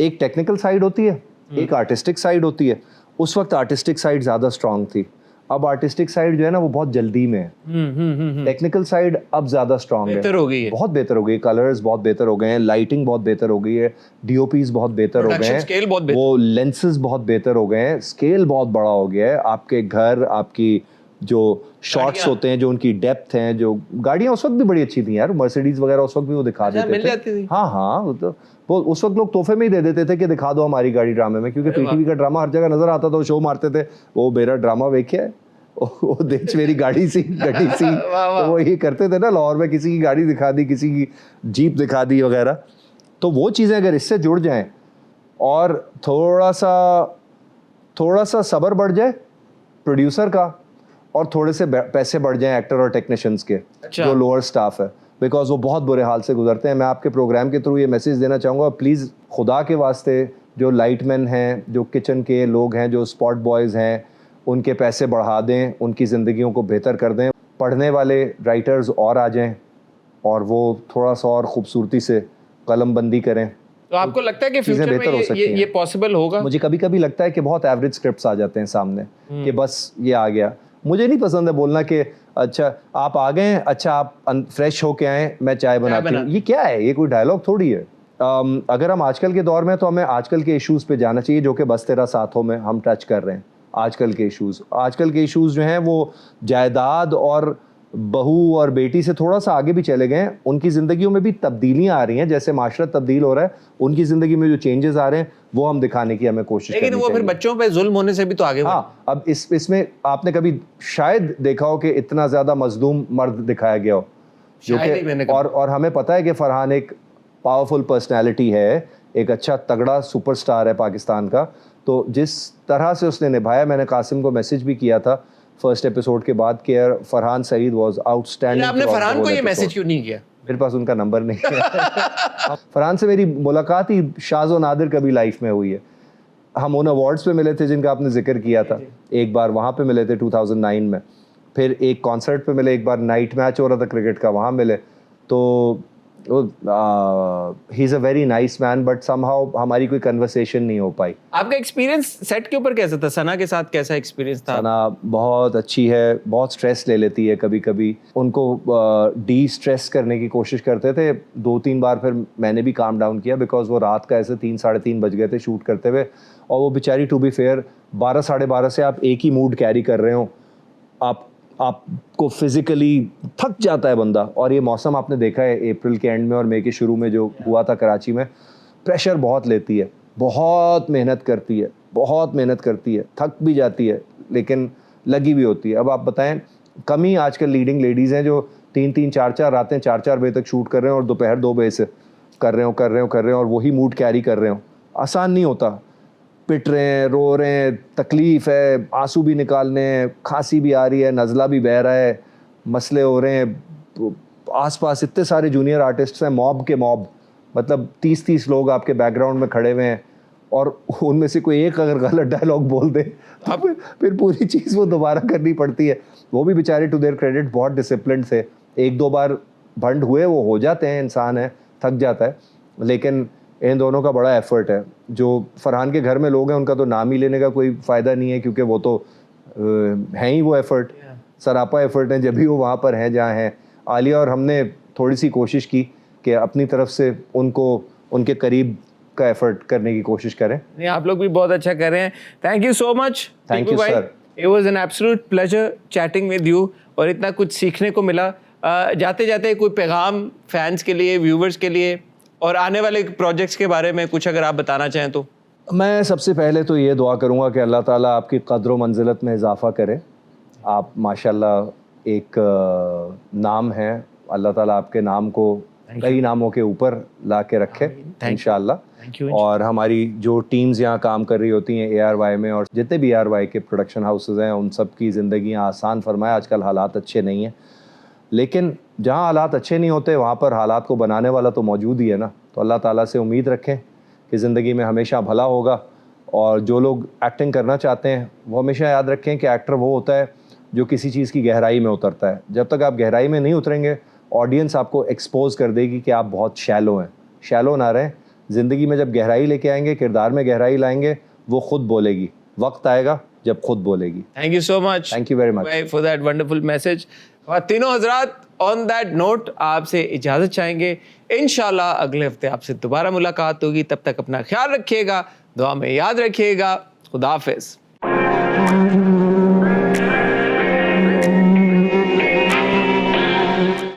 एक टेक्निकल साइड होती है, एक आर्टिस्टिक साइड होती है। उस वक्त आर्टिस्टिक साइड ज़्यादा स्ट्रांग थी, अब आर्टिस्टिक साइड जो है ना वो बहुत जल्दी में है। टेक्निकल साइड अब ज़्यादा स्ट्रांग है, बेहतर हो गई है, बहुत बेहतर हो गई। कलर्स बहुत बेहतर हो गए हैं, लाइटिंग बहुत बेहतर हो गई है, डीओपीज बहुत बेहतर हो गए स्केल हैं, वो लेंसेज बहुत बेहतर हो गए हैं, स्केल बहुत बड़ा हो गया है। आपके घर, आपकी जो शॉट्स होते हैं, जो उनकी डेप्थ हैं, जो गाड़ियाँ उस वक्त भी बड़ी अच्छी थी यार, मर्सिडीज वगैरह उस वक्त भी वो दिखा देते थे। हाँ हाँ, वो उस वक्त लोग तोहफे में ही दे देते थे कि दिखा दो हमारी गाड़ी ड्रामे में, क्योंकि पीटीवी का ड्रामा हर जगह नजर आता था, वो शो मारते थे, वो मेरा ड्रामा वेखे वो देख मेरी गाड़ी सी गड्डी सी तो वो ये करते थे ना लाहौर में, किसी की गाड़ी दिखा दी, किसी की जीप दिखा दी वगैरह। तो वो चीज़ें अगर इससे जुड़ जाएं और थोड़ा सा सब्र बढ़ जाए प्रोड्यूसर का, और थोड़े से पैसे बढ़ जाएं एक्टर और टेक्नीशियंस के, जो लोअर स्टाफ है, बिकॉज वो बहुत बुरे हाल से गुजरते हैं। मैं आपके प्रोग्राम के थ्रू ये मैसेज देना चाहूँगा, प्लीज़ खुदा के वास्ते जो लाइटमैन हैं, जो किचन के लोग हैं, जो स्पॉट बॉयज़ हैं, उनके पैसे बढ़ा दें, उनकी ज़िंदगियों को बेहतर कर दें। पढ़ने वाले राइटर्स और आ जाएं और वो थोड़ा सा और ख़ूबसूरती से कलमबंदी करें। तो आपको लगता है कि फ्यूचर में ये पॉसिबल होगा? मुझे कभी कभी लगता है कि बहुत एवरेज स्क्रिप्ट्स आ जाते हैं सामने कि बस ये आ गया। मुझे नहीं पसंद है बोलना कि अच्छा आप आ गए, अच्छा आप फ्रेश होके आए, मैं चाय बनाती हूँ। ये क्या है? ये कोई डायलॉग थोड़ी है। अगर हम आजकल के दौर में, तो हमें आजकल के इश्यूज़ पे जाना चाहिए, जो कि बस तेरा साथों में हम टच कर रहे हैं। आजकल के इश्यूज़ जो हैं वो जायदाद और बहू और बेटी से थोड़ा सा आगे भी चले गए हैं। उनकी ज़िंदगियों में भी तब्दीलियां आ रही हैं, जैसे माशरा तब्दील हो रहा है, उनकी ज़िंदगी में जो चेंजेस आ रहे हैं वो हम दिखाने की हमें कोशिश करनी चाहिए। लेकिन वो फिर बच्चों पे जुल्म होने से भी तो आगे। हाँ, अब इसमें आपने कभी शायद देखा हो कि इतना ज़्यादा मजलूम मर्द दिखाया गया हो, जो कि और हमें पता है कि फरहान एक पावरफुल पर्सनैलिटी है, एक अच्छा तगड़ा सुपरस्टार है पाकिस्तान का। तो जिस तरह से उसने निभाया, मैंने कासिम को मैसेज भी किया था फर्स्ट एपिसोड के बाद कि फरहान सईद वाज आउटस्टैंडिंग। आपने फरहान को ये मैसेज क्यों नहीं किया? मेरे पास उनका नंबर नहीं है। फरहान से मेरी मुलाकात ही शाज़ो नादिर कभी लाइफ में हुई है। हम उन अवार्ड्स पे मिले थे जिनका आपने जिक्र किया था। एक बार वहाँ पे मिले थे 2009 में, फिर एक कॉन्सर्ट पे मिले, एक बार नाइट मैच हो रहा था क्रिकेट का, वहाँ मिले। तो he is a very nice man, but somehow हमारी कोई कन्वर्सेशन नहीं हो पाई। आपका एक्सपीरियंस सेट के ऊपर कैसा था? सना के साथ कैसा एक्सपीरियंस था? सना बहुत अच्छी है, बहुत स्ट्रेस ले लेती है कभी कभी, उनको डी स्ट्रेस करने की कोशिश करते थे 2-3 बार, फिर मैंने भी काम डाउन किया, बिकॉज वो रात का ऐसे 3-3:30 बज गए थे शूट करते हुए, और वो बेचारी टू बी फेयर 12-12:30 से आप एक ही मूड कैरी कर रहे हो, आपको फिजिकली थक जाता है बंदा। और ये मौसम आपने देखा है अप्रैल के एंड में और मई के शुरू में जो हुआ था कराची में, प्रेशर बहुत लेती है, बहुत मेहनत करती है, थक भी जाती है, लेकिन लगी भी होती है। अब आप बताएं, कम ही आजकल लीडिंग लेडीज़ हैं जो 3-3, 4-4 रातें 4-4 बजे तक शूट कर रहे हैं और दोपहर 2 बजे से कर रहे हो और वही मूड कैरी कर रहे हो। आसान नहीं होता, पिट रहे हैं, रो रहे हैं, तकलीफ़ है, आंसू भी निकालने हैं, खांसी भी आ रही है, नज़ला भी बह रहा है, मसले हो रहे हैं, आसपास इतने सारे जूनियर आर्टिस्ट्स हैं, मॉब के मॉब, मतलब 30-30 लोग आपके बैकग्राउंड में खड़े हुए हैं, और उनमें से कोई एक अगर गलत डायलॉग बोल दे तो फिर पूरी चीज़ वो दोबारा करनी पड़ती है। वो भी बेचारे टू देयर क्रेडिट बहुत डिसिप्लिन थे, एक दो बार भंड हुए, वो हो जाते हैं, इंसान है, थक जाता है, लेकिन इन दोनों का बड़ा एफर्ट है। जो फरहान के घर में लोग हैं उनका तो नाम ही लेने का कोई फ़ायदा नहीं है, क्योंकि वो तो हैं ही वो एफर्ट, सरापा एफर्ट है, जब भी वो वहाँ पर हैं जहाँ हैं। आलिया और हमने थोड़ी सी कोशिश की कि अपनी तरफ से उनको उनके करीब का एफर्ट करने की कोशिश करें। नहीं, आप लोग भी बहुत अच्छा कर रहे हैं। Thank you so much. Thank you, sir. It was an absolute pleasure chatting with you, और इतना कुछ सीखने को मिला। जाते जाते कोई पैगाम फैंस के लिए, व्यूवर्स के लिए, और आने वाले प्रोजेक्ट्स के बारे में कुछ अगर आप बताना चाहें तो। मैं सबसे पहले तो ये दुआ करूँगा कि अल्लाह ताला आपकी क़द्र व मंजिलत में इजाफ़ा करे। आप माशाल्लाह एक नाम है, अल्लाह ताला आपके नाम को कई नामों के ऊपर ला के रखे इंशाअल्लाह। और हमारी जो टीम्स यहाँ काम कर रही होती हैं ARY में, और जितने भी ARY के प्रोडक्शन हाउसेस हैं, उन सब की ज़िंदगियाँ आसान फरमाए। आजकल हालात अच्छे नहीं हैं, लेकिन जहाँ हालात अच्छे नहीं होते वहाँ पर हालात को बनाने वाला तो मौजूद ही है ना। तो अल्लाह ताला से उम्मीद रखें कि ज़िंदगी में हमेशा भला होगा। और जो लोग एक्टिंग करना चाहते हैं वो हमेशा याद रखें कि एक्टर वो होता है जो किसी चीज़ की गहराई में उतरता है। जब तक आप गहराई में नहीं उतरेंगे, ऑडियंस आपको एक्सपोज कर देगी कि आप बहुत शैलो हैं। शैलो ना रहें, ज़िंदगी में जब गहराई लेके आएंगे, किरदार में गहराई लाएंगे, वो खुद बोलेगी। वक्त आएगा जब खुद बोलेगी। Thank you so much. Thank you very much for that wonderful message. और तीनों हजरात, ऑन दैट नोट आपसे इजाज़त चाहेंगे। इंशाल्लाह अगले हफ्ते आपसे दोबारा मुलाकात होगी। तब तक अपना ख्याल रखिएगा, दुआ में याद रखिएगा। खुदा हाफिज़।